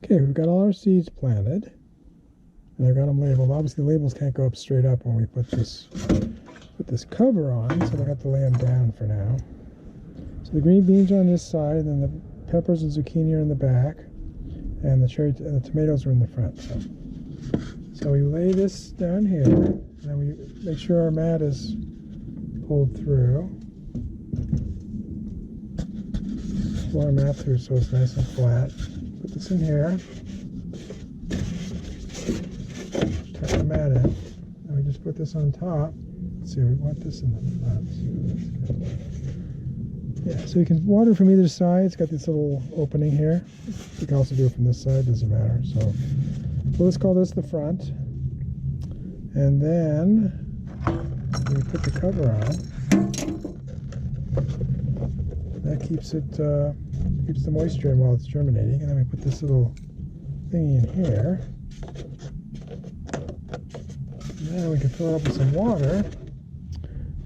Okay, we've got all our seeds planted, and I've got them labeled. Obviously, the labels can't go up straight up when we put this cover on, so I got to lay them down for now. So the green beans are on this side, and then the peppers and zucchini are in the back, and the tomatoes are in the front. So we lay this down here, and then we make sure our mat is pulled through. Pull our mat through so it's nice and flat. Put this in here. Tuck the mat in. And we just put this on top. Let's see, we want this in the front. Yeah, so you can water from either side. It's got this little opening here. You can also do it from this side, doesn't matter. So let's call this the front. And then we put the cover on. That keeps the moisture in while it's germinating. And then we put this little thingy in here. And then we can fill it up with some water.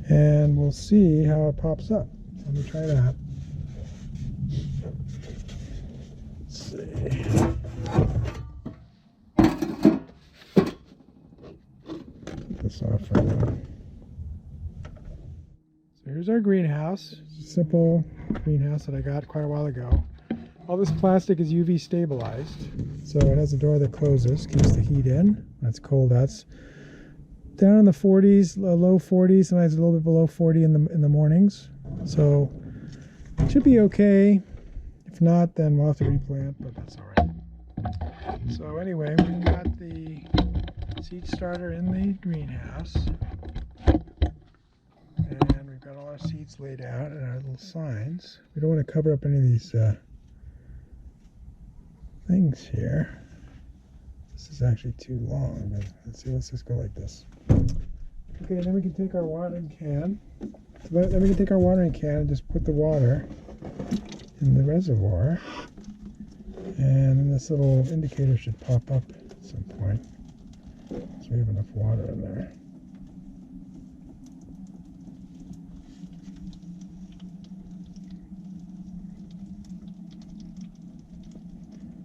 And we'll see how it pops up. Let me try that. Let's see. Put this off for now. So here's our greenhouse. It's a simple greenhouse that I got quite a while ago. All this plastic is UV stabilized. So it has a door that closes, keeps the heat in when it's cold out. It's down in the 40s, low 40s, sometimes a little bit below 40 in the mornings. So it should be okay. If not, then we'll have to replant, but that's all right. So anyway, we got the seed starter in the greenhouse, and we've got all our seeds laid out and our little signs. We don't want to cover up any of these things here. This is actually too long. Let's see, let's just go like this. Okay, then we can take our watering can. Then we can take our watering can and just put the water in the reservoir. And then this little indicator should pop up at some point. So we have enough water in there.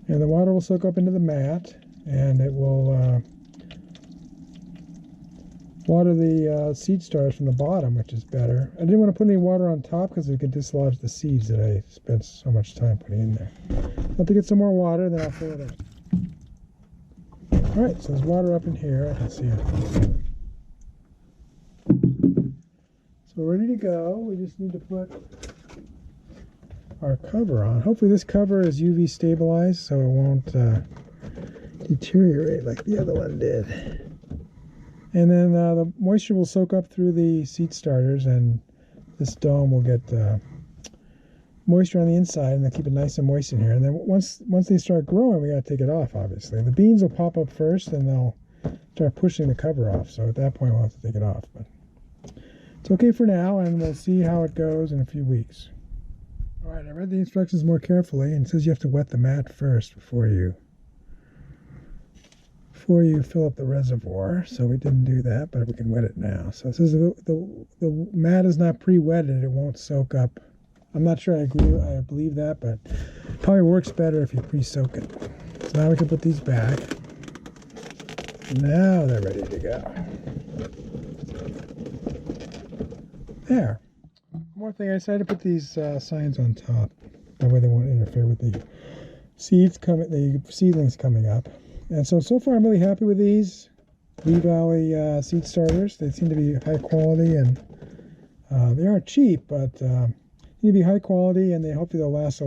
And the water will soak up into the mat, and it will water the seed starters from the bottom, which is better. I didn't want to put any water on top because it could dislodge the seeds that I spent so much time putting in there. I'll have to get some more water, then I'll fill it in. Alright, so there's water up in here. I can see it. So we're ready to go. We just need to put our cover on. Hopefully this cover is UV stabilized so it won't deteriorate like the other one did. And then the moisture will soak up through the seed starters, and this dome will get moisture on the inside, and they'll keep it nice and moist in here. And then once they start growing, we got to take it off, obviously. The beans will pop up first, and they'll start pushing the cover off. So at that point, we'll have to take it off. But it's okay for now, and we'll see how it goes in a few weeks. All right, I read the instructions more carefully, and it says you have to wet the mat first before you fill up the reservoir. So we didn't do that, but we can wet it now. So it says the mat is not pre-wetted, it won't soak up. I'm not sure I believe that, but it probably works better if you pre-soak it. So now we can put these back. Now they're ready to go. There. One more thing, I decided to put these signs on top. That way they won't interfere with the seedlings coming up. And so far I'm really happy with these Reef Valley seed starters. They seem to be high quality, and they are cheap, but need to be high quality, and hopefully they'll last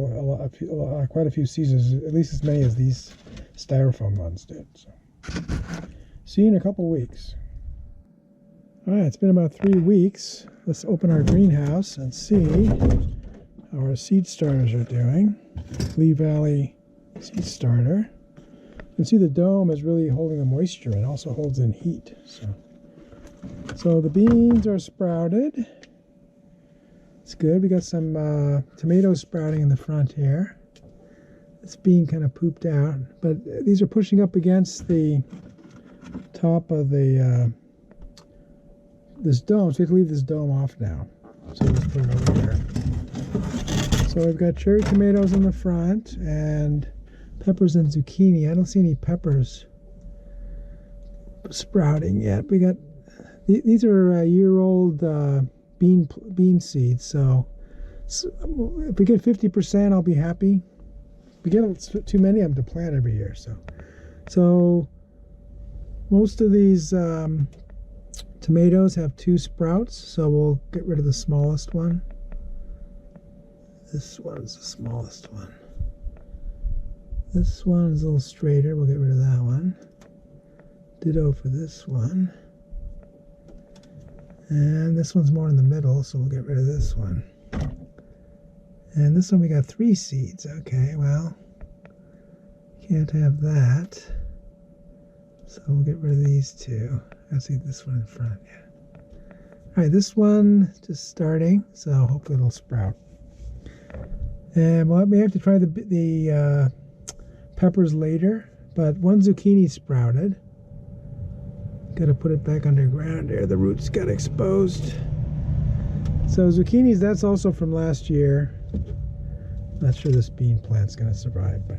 quite a few seasons, at least as many as these styrofoam ones did. So, see you in a couple weeks. All right, it's been about 3 weeks. Let's open our greenhouse and see how our seed starters are doing. Reef Valley seed starter. You can see the dome is really holding the moisture and also holds in heat. So the beans are sprouted. It's good. We got some tomatoes sprouting in the front here. This bean kind of pooped out, but these are pushing up against the top of the this dome. So we have to leave this dome off now. So let's put it over here. So we've got cherry tomatoes in the front, and peppers and zucchini. I don't see any peppers sprouting yet. We got these are year-old bean seeds. So if we get 50%, I'll be happy. We get too many of them to plant every year. So most of these tomatoes have 2 sprouts. So we'll get rid of the smallest one. This one's the smallest one. This one is a little straighter. We'll get rid of that one. Ditto for this one. And this one's more in the middle, so we'll get rid of this one. And this one we got 3 seeds. Okay, well, can't have that. So we'll get rid of these 2. I see this one in front, yeah. All right, this one just starting, so hopefully it'll sprout. And we have to try the peppers later, but 1 zucchini sprouted. Got to put it back underground here. The roots got exposed. So zucchinis, that's also from last year. Not sure this bean plant's going to survive, but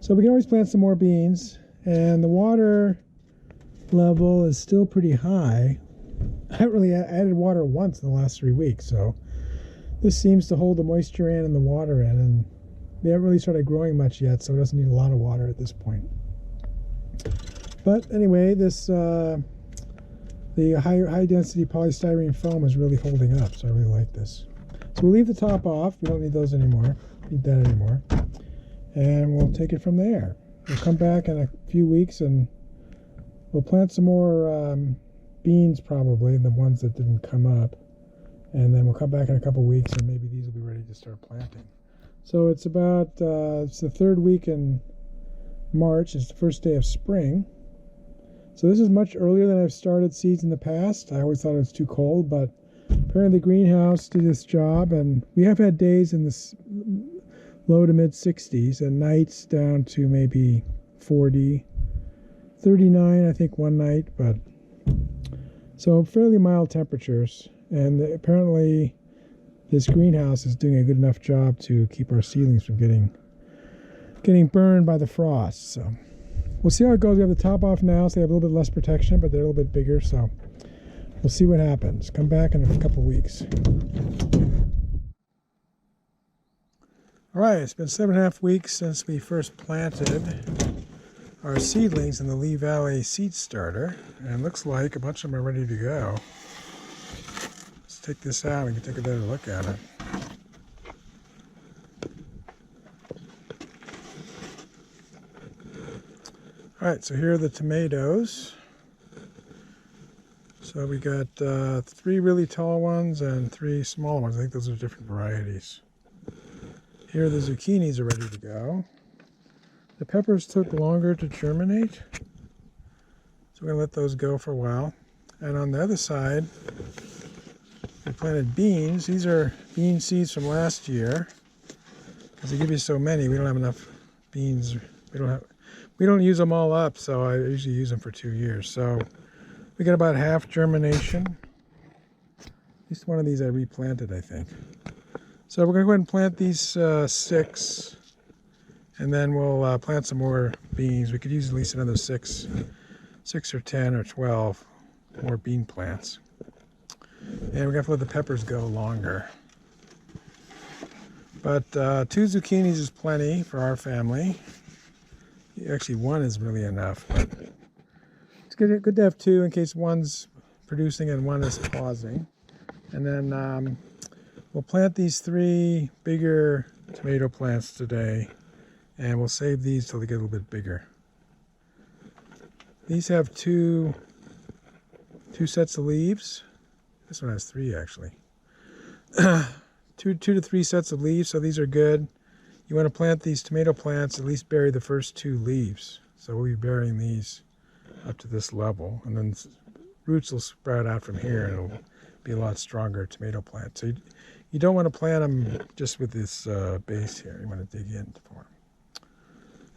so we can always plant some more beans. And the water level is still pretty high. I haven't really added water once in the last 3 weeks, so this seems to hold the moisture in and the water in, and they haven't really started growing much yet, so it doesn't need a lot of water at this point. But anyway, this the high density polystyrene foam is really holding up, so I really like this. So we'll leave the top off. We don't need those anymore. Need that anymore. And we'll take it from there. We'll come back in a few weeks and we'll plant some more beans, probably the ones that didn't come up. And then we'll come back in a couple weeks and maybe these will be ready to start planting. So it's about, it's the 3rd week in March. It's the first day of spring. So this is much earlier than I've started seeds in the past. I always thought it was too cold, but apparently the greenhouse did its job. And we have had days in the low to mid 60s and nights down to maybe 40, 39, I think, one night. But so fairly mild temperatures. And apparently this greenhouse is doing a good enough job to keep our seedlings from getting burned by the frost. So we'll see how it goes. We have the top off now, so they have a little bit less protection, but they're a little bit bigger. So we'll see what happens. Come back in a couple weeks. All right, it's been 7.5 weeks since we first planted our seedlings in the Lee Valley seed starter, and it looks like a bunch of them are ready to go. Take this out and we can take a better look at it. Alright, so here are the tomatoes. So we got 3 really tall ones and 3 small ones. I think those are different varieties. Here the zucchinis are ready to go. The peppers took longer to germinate, so we're going to let those go for a while. And on the other side, I planted beans. These are bean seeds from last year. Because they give you so many, we don't have enough beans. We don't use them all up, so I usually use them for 2 years. So we got about half germination. At least one of these I replanted, I think. So we're going to go ahead and plant these 6, and then we'll plant some more beans. We could use at least another 6 or 10 or 12 more bean plants. And we're going to have to let the peppers go longer. But 2 zucchinis is plenty for our family. Actually, 1 is really enough. But it's good to have 2 in case one's producing and 1 is pausing. And then we'll plant these 3 bigger tomato plants today. And we'll save these till they get a little bit bigger. These have two sets of leaves. This one has 3 actually. 2 to 3 sets of leaves, so these are good. You want to plant these tomato plants, at least bury the first 2 leaves. So we'll be burying these up to this level, and then roots will sprout out from here, and it'll be a lot stronger tomato plant. So you don't want to plant them just with this base here. You want to dig in for them.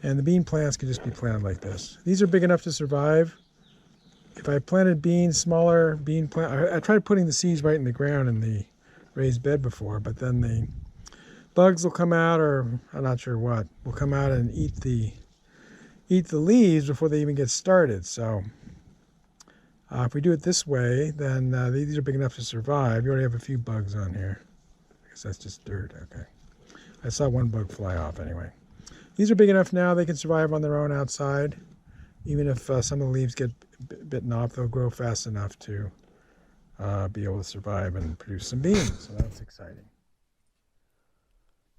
And the bean plants can just be planted like this. These are big enough to survive. If I planted beans, smaller bean plant, I tried putting the seeds right in the ground in the raised bed before, but then the bugs will come out, or I'm not sure what, will come out and eat the leaves before they even get started. So if we do it this way, then these are big enough to survive. You already have a few bugs on here. I guess that's just dirt. Okay. I saw one bug fly off anyway. These are big enough now they can survive on their own outside. Even if some of the leaves get bitten off, they'll grow fast enough to be able to survive and produce some beans. So that's exciting.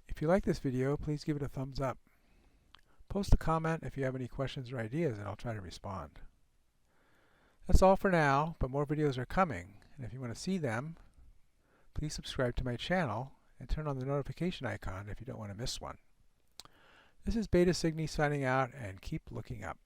If you like this video, please give it a thumbs up. Post a comment if you have any questions or ideas, and I'll try to respond. That's all for now, but more videos are coming, and if you want to see them, please subscribe to my channel and turn on the notification icon if you don't want to miss one. This is STScI signing out, and keep looking up.